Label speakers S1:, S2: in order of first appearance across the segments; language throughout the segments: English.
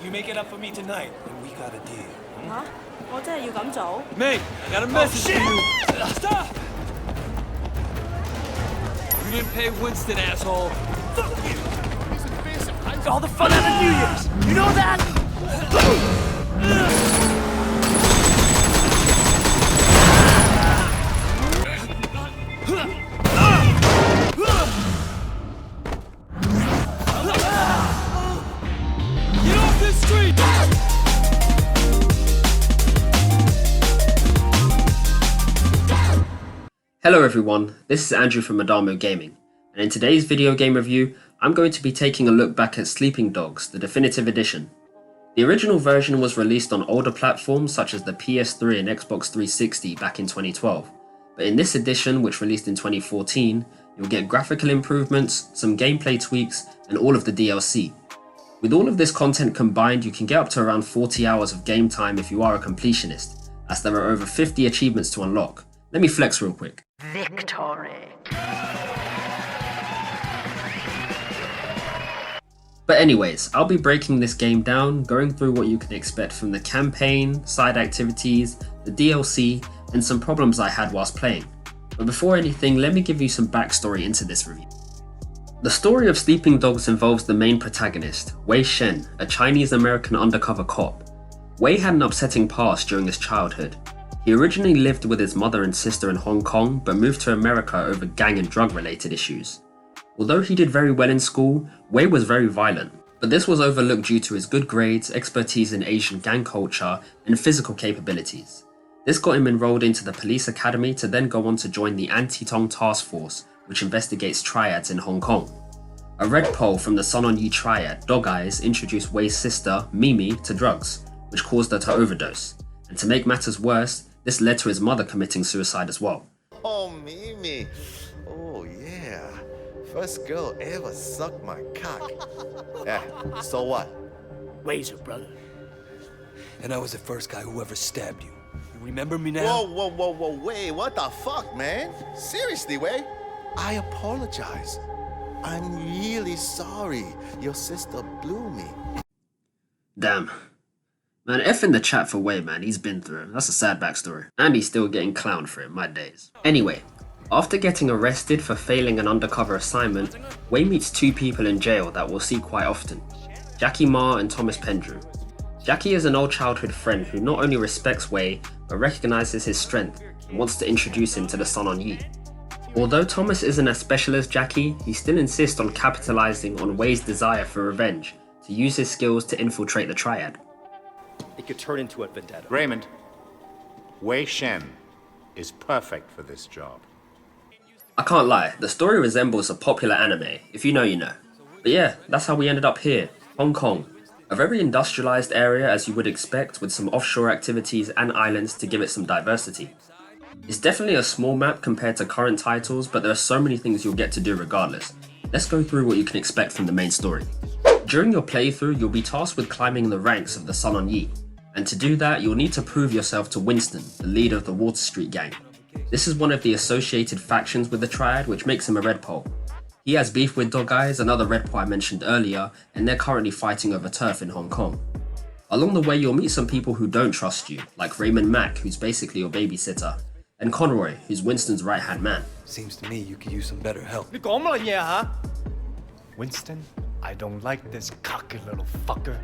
S1: You make it up for me tonight, and we got a deal.
S2: 嚇！我真係要咁做？
S1: Mate, I got a message for you. Stop! You didn't pay Winston, asshole. Fuck you! All the fun out of New Year's. You know that? Get off this street!
S3: Hello everyone, this is Andrew from Adamo Gaming, and in today's video game review, I'm going to be taking a look back at Sleeping Dogs, the definitive edition. The original version was released on older platforms such as the PS3 and Xbox 360 back in 2012, but in this edition, which released in 2014, you'll get graphical improvements, some gameplay tweaks, and all of the DLC. With all of this content combined, you can get up to around 40 hours of game time if you are a completionist, as there are over 50 achievements to unlock. Let me flex real quick.
S2: Victory.
S3: But anyways, I'll be breaking this game down, going through what you can expect from the campaign, side activities, the DLC, and some problems I had whilst playing. But before anything, let me give you some backstory into this review. The story of Sleeping Dogs involves the main protagonist, Wei Shen, a Chinese-American undercover cop. Wei had an upsetting past during his childhood. He originally lived with his mother and sister in Hong Kong, but moved to America over gang and drug-related issues. Although he did very well in school, Wei was very violent, but this was overlooked due to his good grades, expertise in Asian gang culture, and physical capabilities. This got him enrolled into the police academy to then go on to join the Anti-Tong Task Force, which investigates triads in Hong Kong. A red pole from the Sun On Yee triad, Dog Eyes, introduced Wei's sister, Mimi, to drugs, which caused her to overdose. And to make matters worse, this led to his mother committing suicide as well.
S4: Oh, Mimi. Oh, yeah. First girl ever sucked my cock. Yeah, so what?
S1: Wei's your brother. And I was the first guy who ever stabbed you. You remember me now?
S4: Whoa, Wei, what the fuck, man? Seriously, Wei? I apologize. I'm really sorry. Your sister blew me.
S3: Damn. Man, F in the chat for Wei, man, he's been through it. That's a sad backstory. And he's still getting clowned for it, my days. Anyway, after getting arrested for failing an undercover assignment, Wei meets two people in jail that we'll see quite often, Jackie Ma and Thomas Pendrew. Jackie is an old childhood friend who not only respects Wei, but recognizes his strength and wants to introduce him to the Sun On Yee. Although Thomas isn't as special as Jackie, he still insists on capitalizing on Wei's desire for revenge, to use his skills to infiltrate the triad.
S5: It could turn into a vendetta.
S6: Raymond, Wei Shen is perfect for this job.
S3: I can't lie, the story resembles a popular anime, if you know you know. But yeah, that's how we ended up here, Hong Kong. A very industrialized area as you would expect, with some offshore activities and islands to give it some diversity. It's definitely a small map compared to current titles, but there are so many things you'll get to do regardless. Let's go through what you can expect from the main story. During your playthrough, you'll be tasked with climbing the ranks of the Sun On Yee, and to do that, you'll need to prove yourself to Winston, the leader of the Water Street gang. This is one of the associated factions with the Triad, which makes him a red pole. He has beef with Dog Eyes, another red pole I mentioned earlier, and they're currently fighting over turf in Hong Kong. Along the way, you'll meet some people who don't trust you, like Raymond Mack, who's basically your babysitter, and Conroy, who's Winston's right-hand man.
S1: Seems to me you could use some better help.
S5: Winston, I don't like this cocky little fucker.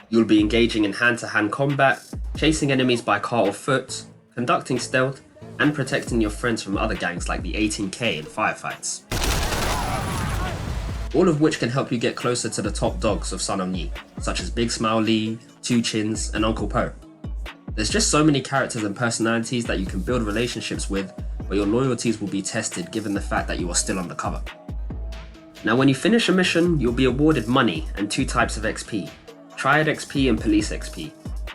S3: You'll be engaging in hand-to-hand combat, chasing enemies by car or foot, conducting stealth, and protecting your friends from other gangs like the 18K and firefights. All of which can help you get closer to the top dogs of Sun On Yee, such as Big Smile Lee, Two Chins, and Uncle Po. There's just so many characters and personalities that you can build relationships with, but your loyalties will be tested given the fact that you are still undercover. Now when you finish a mission, you'll be awarded money and two types of XP, Triad XP and Police XP.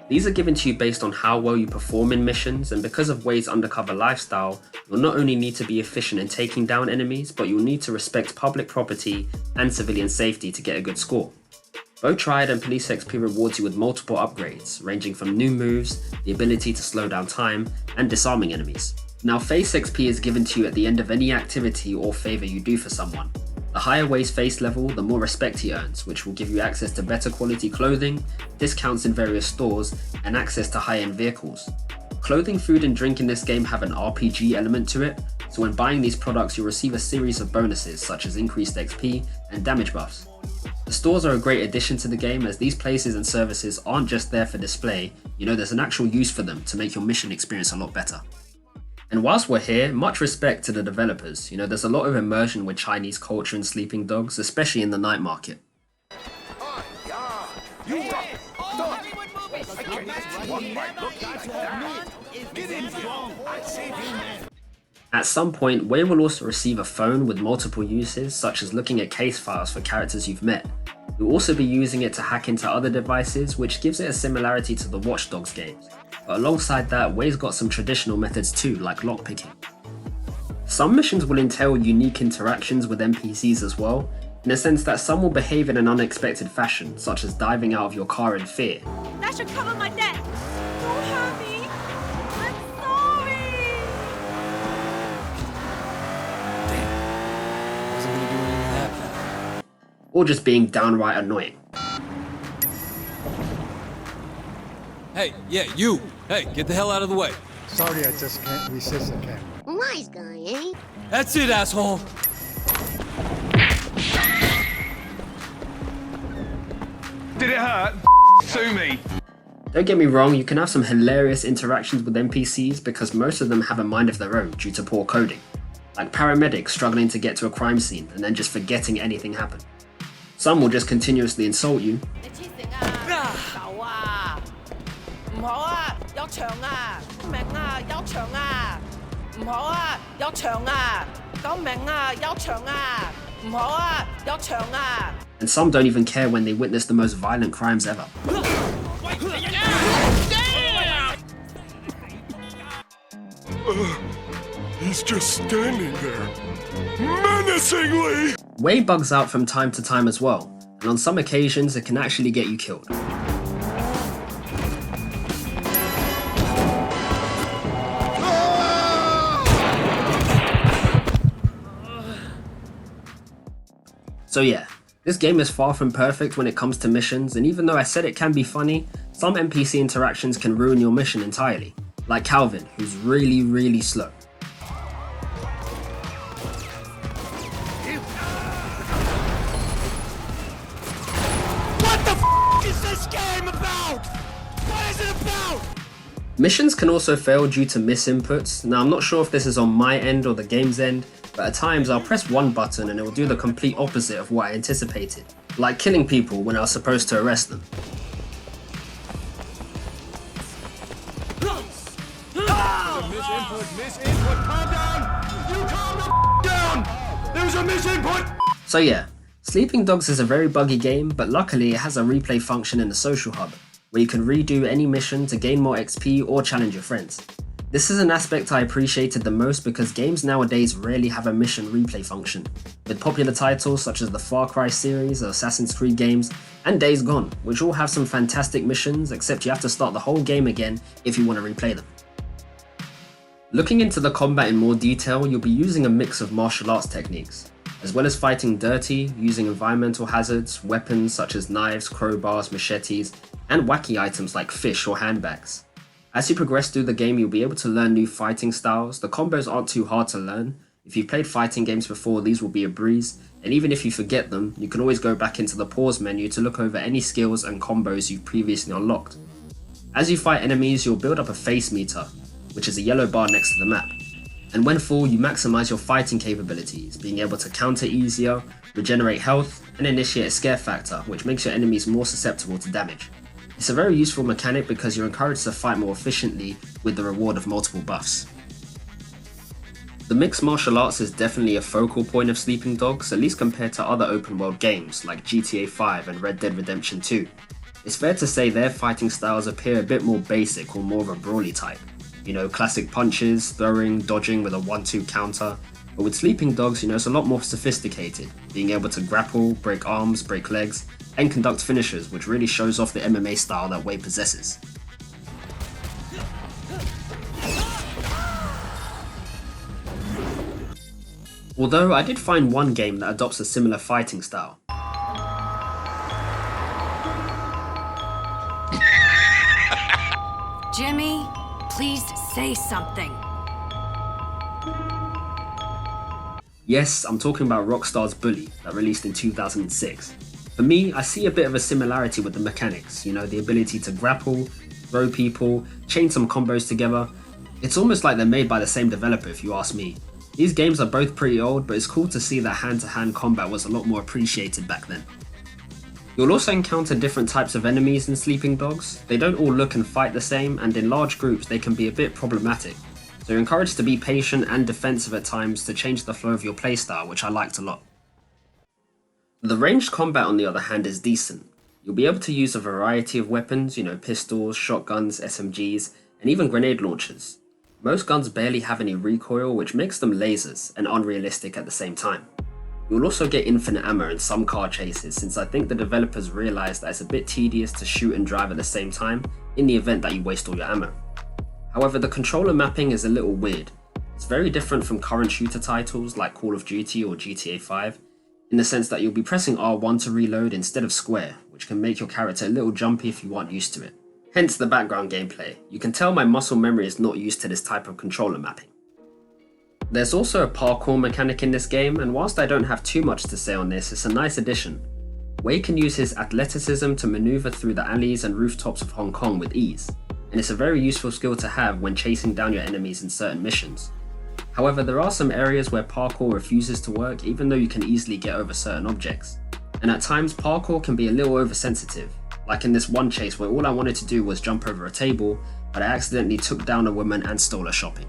S3: These are given to you based on how well you perform in missions, and because of Wei's undercover lifestyle, you'll not only need to be efficient in taking down enemies, but you'll need to respect public property and civilian safety to get a good score. Both Triad and Police XP rewards you with multiple upgrades, ranging from new moves, the ability to slow down time, and disarming enemies. Now Face XP is given to you at the end of any activity or favour you do for someone, The higher Wei's face level, the more respect he earns, which will give you access to better quality clothing, discounts in various stores, and access to high-end vehicles. Clothing, food, and drink in this game have an RPG element to it, so when buying these products you'll receive a series of bonuses such as increased XP and damage buffs. The stores are a great addition to the game, as these places and services aren't just there for display, there's an actual use for them to make your mission experience a lot better. And whilst we're here, much respect to the developers. There's a lot of immersion with Chinese culture and Sleeping Dogs, especially in the night market. At some point, Wei will also receive a phone with multiple uses, such as looking at case files for characters you've met. You'll also be using it to hack into other devices, which gives it a similarity to the Watch Dogs games. But alongside that, Wei's got some traditional methods too, like lockpicking. Some missions will entail unique interactions with NPCs as well, in a sense that some will behave in an unexpected fashion, such as diving out of your car in fear.
S2: That should cover my debt. Don't hurt me. I'm sorry.
S1: Wasn't gonna do anything that bad.
S3: Or just being downright annoying.
S1: Hey, yeah, you! Hey, get the hell out of the way.
S5: Sorry, I just can't resist the camera.
S7: Nice guy, eh?
S1: That's it, asshole!
S8: Did it hurt? Sue me.
S3: Don't get me wrong, you can have some hilarious interactions with NPCs because most of them have a mind of their own due to poor coding. Like paramedics struggling to get to a crime scene and then just forgetting anything happened. Some will just continuously insult you. And some don't even care when they witness the most violent crimes ever.
S8: He's just standing there, menacingly.
S3: Wei bugs out from time to time as well, and on some occasions it can actually get you killed. So yeah, this game is far from perfect when it comes to missions, and even though I said it can be funny, some NPC interactions can ruin your mission entirely, like Calvin, who's really slow.
S8: What the f is this game about? What is it about?
S3: Missions can also fail due to misinputs. Now I'm not sure if this is on my end or the game's end, but at times I'll press one button and it will do the complete opposite of what I anticipated, like killing people when I was supposed to arrest them.
S8: Misinput, calm down! You calm the down! There's a misinput!
S3: So yeah, Sleeping Dogs is a very buggy game, but luckily it has a replay function in the social hub, where you can redo any mission to gain more XP or challenge your friends. This is an aspect I appreciated the most because games nowadays rarely have a mission replay function, with popular titles such as the Far Cry series, Assassin's Creed games, and Days Gone, which all have some fantastic missions, except you have to start the whole game again if you want to replay them. Looking into the combat in more detail, you'll be using a mix of martial arts techniques, as well as fighting dirty, using environmental hazards, weapons such as knives, crowbars, machetes, and wacky items like fish or handbags. As you progress through the game, you'll be able to learn new fighting styles. The combos aren't too hard to learn. If you've played fighting games before, these will be a breeze, and even if you forget them, you can always go back into the pause menu to look over any skills and combos you've previously unlocked. As you fight enemies, you'll build up a face meter, which is a yellow bar next to the map. And when full, you maximize your fighting capabilities, being able to counter easier, regenerate health, and initiate a scare factor, which makes your enemies more susceptible to damage. It's a very useful mechanic because you're encouraged to fight more efficiently with the reward of multiple buffs. The mixed martial arts is definitely a focal point of Sleeping Dogs, at least compared to other open world games like GTA 5 and Red Dead Redemption 2. It's fair to say their fighting styles appear a bit more basic or more of a brawly type. Classic punches, throwing, dodging with a 1-2 counter. But with Sleeping Dogs, it's a lot more sophisticated, being able to grapple, break arms, break legs, and conduct finishers, which really shows off the MMA style that Wei possesses. Although I did find one game that adopts a similar fighting style.
S7: Jimmy, please say something.
S3: Yes, I'm talking about Rockstar's Bully that released in 2006. For me, I see a bit of a similarity with the mechanics, the ability to grapple, throw people, chain some combos together. It's almost like they're made by the same developer if you ask me. These games are both pretty old, but it's cool to see that hand-to-hand combat was a lot more appreciated back then. You'll also encounter different types of enemies in Sleeping Dogs. They don't all look and fight the same, and in large groups they can be a bit problematic. So you're encouraged to be patient and defensive at times to change the flow of your playstyle, which I liked a lot. The ranged combat on the other hand is decent. You'll be able to use a variety of weapons, pistols, shotguns, SMGs, and even grenade launchers. Most guns barely have any recoil, which makes them lasers and unrealistic at the same time. You'll also get infinite ammo in some car chases, since I think the developers realised that it's a bit tedious to shoot and drive at the same time in the event that you waste all your ammo. However, the controller mapping is a little weird. It's very different from current shooter titles like Call of Duty or GTA 5, in the sense that you'll be pressing R1 to reload instead of square, which can make your character a little jumpy if you aren't used to it. Hence the background gameplay. You can tell my muscle memory is not used to this type of controller mapping. There's also a parkour mechanic in this game, and whilst I don't have too much to say on this, it's a nice addition. Wei can use his athleticism to maneuver through the alleys and rooftops of Hong Kong with ease, and it's a very useful skill to have when chasing down your enemies in certain missions. However, there are some areas where parkour refuses to work even though you can easily get over certain objects, and at times parkour can be a little oversensitive, like in this one chase where all I wanted to do was jump over a table, but I accidentally took down a woman and stole her shopping.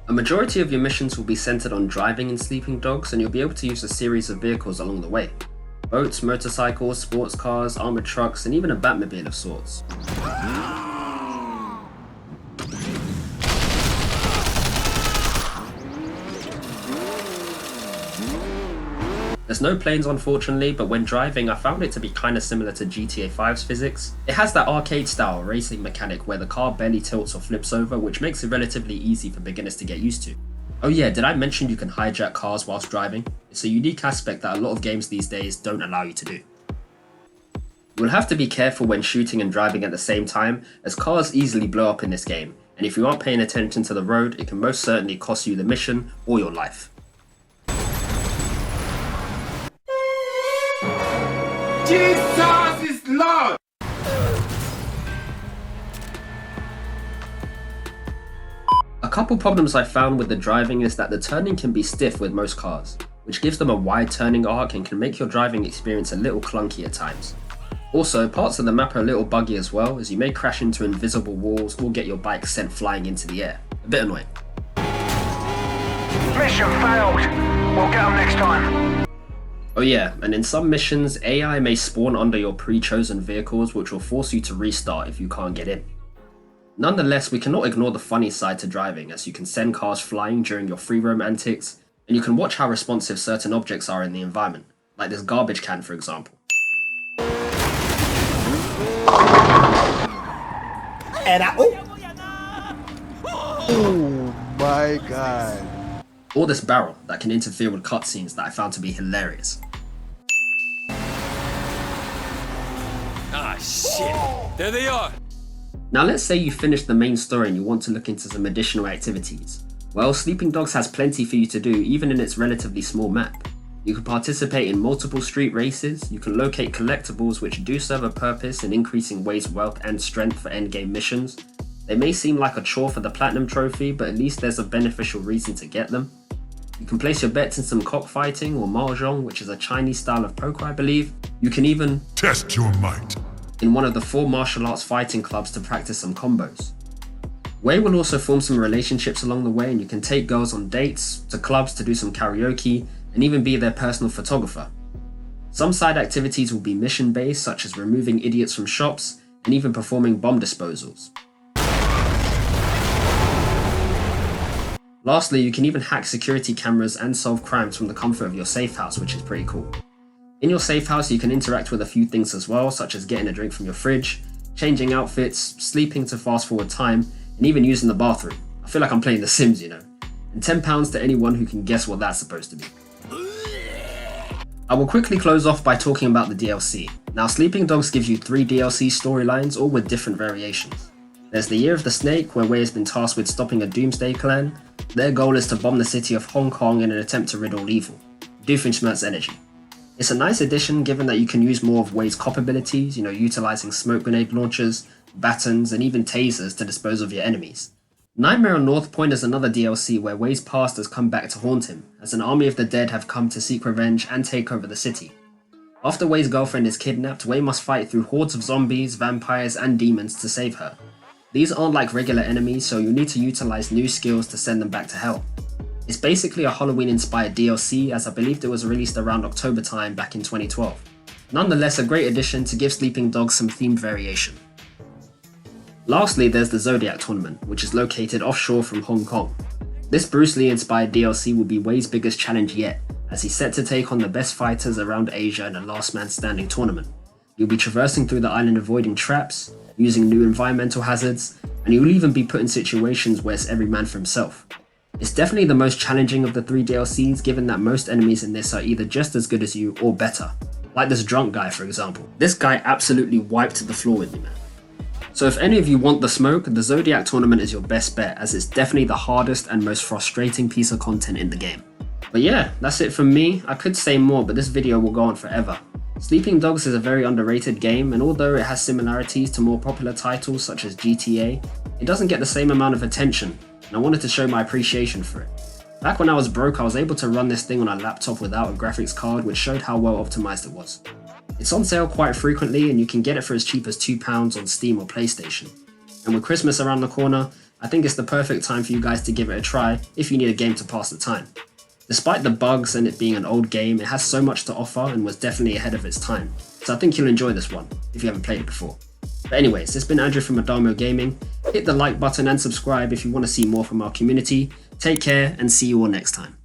S3: A majority of your missions will be centered on driving in Sleeping Dogs, and you'll be able to use a series of vehicles along the way. Boats, motorcycles, sports cars, armored trucks, and even a Batmobile of sorts. There's no planes unfortunately, but when driving I found it to be kinda similar to GTA 5's physics. It has that arcade style racing mechanic where the car barely tilts or flips over, which makes it relatively easy for beginners to get used to. Oh yeah, did I mention you can hijack cars whilst driving? It's a unique aspect that a lot of games these days don't allow you to do. You'll have to be careful when shooting and driving at the same time, as cars easily blow up in this game, and if you aren't paying attention to the road, it can most certainly cost you the mission or your life.
S8: Jesus is Lord!
S3: A couple problems I found with the driving is that the turning can be stiff with most cars, which gives them a wide turning arc and can make your driving experience a little clunky at times. Also, parts of the map are a little buggy as well, as you may crash into invisible walls or get your bike sent flying into the air. A bit annoying.
S8: Mission failed! We'll get them next time.
S3: Oh yeah, and in some missions, AI may spawn under your pre-chosen vehicles, which will force you to restart if you can't get in. Nonetheless, we cannot ignore the funny side to driving, as you can send cars flying during your free roam antics, and you can watch how responsive certain objects are in the environment, like this garbage can for example.
S9: And oh my god.
S3: Or this barrel that can interfere with cutscenes that I found to be hilarious.
S1: Ah, shit. There they are.
S3: Now let's say you finished the main story and you want to look into some additional activities. Well, Sleeping Dogs has plenty for you to do even in its relatively small map. You can participate in multiple street races, you can locate collectibles which do serve a purpose in increasing Wei's wealth and strength for endgame missions. They may seem like a chore for the Platinum Trophy, but at least there's a beneficial reason to get them. You can place your bets in some cockfighting or mahjong, which is a Chinese style of poker I believe. You can even
S10: test your might
S3: in one of the 4 martial arts fighting clubs to practice some combos. Wei will also form some relationships along the way, and you can take girls on dates, to clubs to do some karaoke, and even be their personal photographer. Some side activities will be mission based, such as removing idiots from shops, and even performing bomb disposals. Lastly, you can even hack security cameras and solve crimes from the comfort of your safe house, which is pretty cool. In your safe house, you can interact with a few things as well, such as getting a drink from your fridge, changing outfits, sleeping to fast forward time, and even using the bathroom. I feel like I'm playing The Sims, you know. and £10 to anyone who can guess what that's supposed to be. I will quickly close off by talking about the DLC. Now, Sleeping Dogs gives you 3 DLC storylines, all with different variations. There's the Year of the Snake, where Wei has been tasked with stopping a Doomsday clan. Their goal is to bomb the city of Hong Kong in an attempt to rid all evil. Doofenshmirtz energy. It's a nice addition given that you can use more of Wei's cop abilities, utilising smoke grenade launchers, batons, and even tasers to dispose of your enemies. Nightmare on North Point is another DLC where Wei's past has come back to haunt him, as an army of the dead have come to seek revenge and take over the city. After Wei's girlfriend is kidnapped, Wei must fight through hordes of zombies, vampires, and demons to save her. These aren't like regular enemies, so you'll need to utilise new skills to send them back to hell. It's basically a Halloween-inspired DLC, as I believe it was released around October time back in 2012. Nonetheless, a great addition to give Sleeping Dogs some themed variation. Lastly, there's the Zodiac Tournament, which is located offshore from Hong Kong. This Bruce Lee-inspired DLC will be Wei's biggest challenge yet, as he's set to take on the best fighters around Asia in a last man standing tournament. You'll be traversing through the island avoiding traps, using new environmental hazards, and you'll even be put in situations where it's every man for himself. It's definitely the most challenging of the 3 DLCs, given that most enemies in this are either just as good as you or better. Like this drunk guy, for example. This guy absolutely wiped the floor with me, man. So if any of you want the smoke, the Zodiac Tournament is your best bet, as it's definitely the hardest and most frustrating piece of content in the game. But yeah, that's it from me. I could say more, but this video will go on forever. Sleeping Dogs is a very underrated game, and although it has similarities to more popular titles such as GTA, it doesn't get the same amount of attention, and I wanted to show my appreciation for it. Back when I was broke, I was able to run this thing on a laptop without a graphics card, which showed how well optimized it was. It's on sale quite frequently, and you can get it for as cheap as £2 on Steam or PlayStation. And with Christmas around the corner, I think it's the perfect time for you guys to give it a try if you need a game to pass the time. Despite the bugs and it being an old game, it has so much to offer and was definitely ahead of its time. So I think you'll enjoy this one, if you haven't played it before. But anyways, it's been Andrew from Adamo Gaming. Hit the like button and subscribe if you want to see more from our community. Take care and see you all next time.